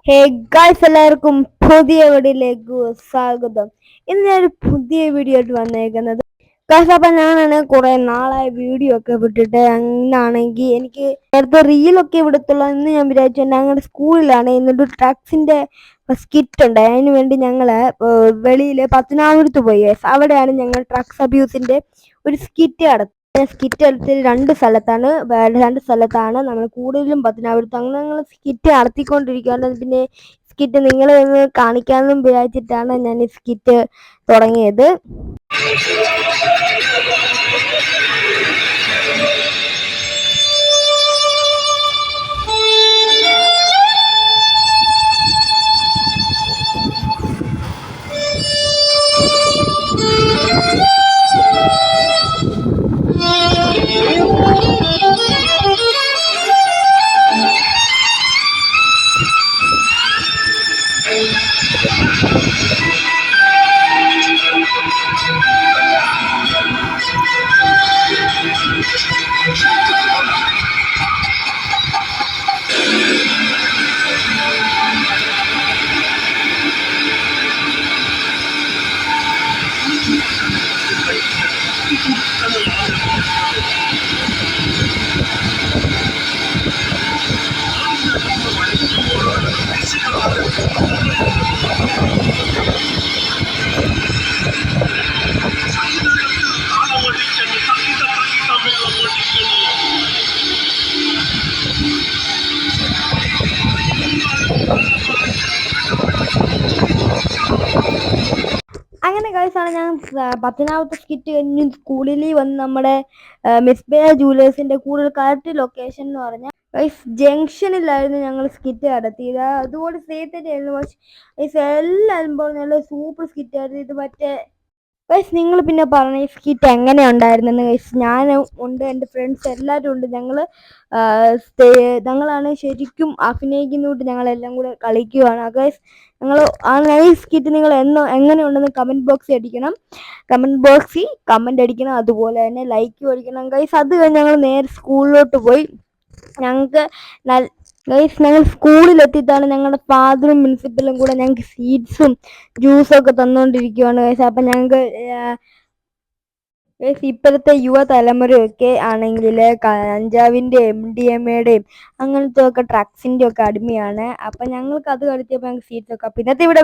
Hey guys, എല്ലാവർക്കും പുതിയ വീഡിയോയിലേക്ക് സ്വാഗതം. ഇന്ന് ഞാനൊരു പുതിയ വീഡിയോ ആയിട്ട് വന്നേക്കുന്നത് ഗൈസ്. അപ്പം ഞാനാണ് കുറെ നാളായി വീഡിയോ ഒക്കെ വിട്ടിട്ട്. അങ്ങനാണെങ്കിൽ എനിക്ക് നേരത്തെ റീലൊക്കെ വിടത്തുള്ളൂ. ഇന്ന് ഞാൻ വിചാരിച്ചു ഞങ്ങളുടെ സ്കൂളിലാണ് ഇന്നൊരു ട്രക്സിന്റെ സ്കിറ്റ് ഉണ്ട്. അതിന് വേണ്ടി ഞങ്ങള് വെളിയിൽ പത്തനാപുരത്ത് പോയി. അവിടെയാണ് ഞങ്ങൾ ട്രക്സ് അബ്യൂസിന്റെ ഒരു സ്കിറ്റ് നടത്തുന്നത്. സ്കിറ്റ് എടുത്തത് രണ്ട് സ്ഥലത്താണ് നമ്മൾ കൂടുതലും പത്തനാപുരത്ത്. അങ്ങനെ ഞങ്ങൾ സ്കിറ്റ് നടത്തിക്കൊണ്ടിരിക്കുകയാണ്. പിന്നെ സ്കിറ്റ് നിങ്ങളെ ഒന്ന് കാണിക്കാമെന്നും വിചാരിച്ചിട്ടാണ് ഞാൻ ഈ സ്കിറ്റ് തുടങ്ങിയത്. അങ്ങനെ ഗൈസാണ് ഞാൻ പത്തനാപുരത്തെ സ്കിറ്റ് കഴിഞ്ഞ് സ്കൂളിൽ വന്ന് നമ്മുടെ മിസ്ബയ ജൂലേഴ്സിന്റെ കൂടുതൽ കറക്റ്റ് ലൊക്കേഷൻ എന്ന് പറഞ്ഞാൽ ഗൈസ് ജംഗ്ഷനിലായിരുന്നു ഞങ്ങൾ സ്കിറ്റ് നടത്തിയത്. അതുപോലെ സേഫ്റ്റി ആയിരുന്നു. പക്ഷേ എല്ലാവരും പറഞ്ഞ സൂപ്പർ സ്കിറ്റ് ആയിരുന്നു ഇത്. മറ്റേ ഗൈസ് നിങ്ങൾ പിന്നെ പറഞ്ഞ ഈ സ്കിറ്റ് എങ്ങനെ ഉണ്ടായിരുന്നെന്ന്. ഗൈസ് ഞാനും ഉണ്ട്, എൻ്റെ ഫ്രണ്ട്സ് എല്ലാവരും ഉണ്ട്. ഞങ്ങളാണ് ശരിക്കും അഭിനയിക്കുന്നോട്ട് ഞങ്ങളെല്ലാം കൂടെ കളിക്കുവാണ്. ഗൈസ് ഞങ്ങൾ ഈ സ്കിറ്റ് നിങ്ങൾ എങ്ങനെ ഉണ്ടെന്ന് കമൻറ്റ് ബോക്സിൽ കമൻറ്റ് അടിക്കണം. അതുപോലെ തന്നെ ലൈക്ക് അടിക്കണം ഗൈസ്. അത് കഴിഞ്ഞ് ഞങ്ങൾ നേരെ സ്കൂളിലോട്ട് പോയി. ഞങ്ങൾ സ്കൂളിലെത്തിയിട്ടാണ് ഞങ്ങളുടെ ഫാദറും പ്രിൻസിപ്പലും കൂടെ ഞങ്ങൾക്ക് സ്വീറ്റ്സും ജ്യൂസും ഒക്കെ തന്നുകൊണ്ടിരിക്കുകയാണ് ഗൈസ്. അപ്പം ഞങ്ങൾക്ക് ഇപ്പോഴത്തെ യുവതലമുറയൊക്കെ ആണെങ്കിൽ കഞ്ചാവിൻ്റെ MDMA അങ്ങനത്തെ ഒക്കെ ഡ്രഗ്സിൻ്റെ ഒക്കെ അടിമയാണ്. അപ്പം ഞങ്ങൾക്ക് അത് കളിച്ചപ്പോൾ ഞങ്ങൾക്ക് സ്വീറ്റ്സ് ഒക്കെ. പിന്നത്തെ ഇവിടെ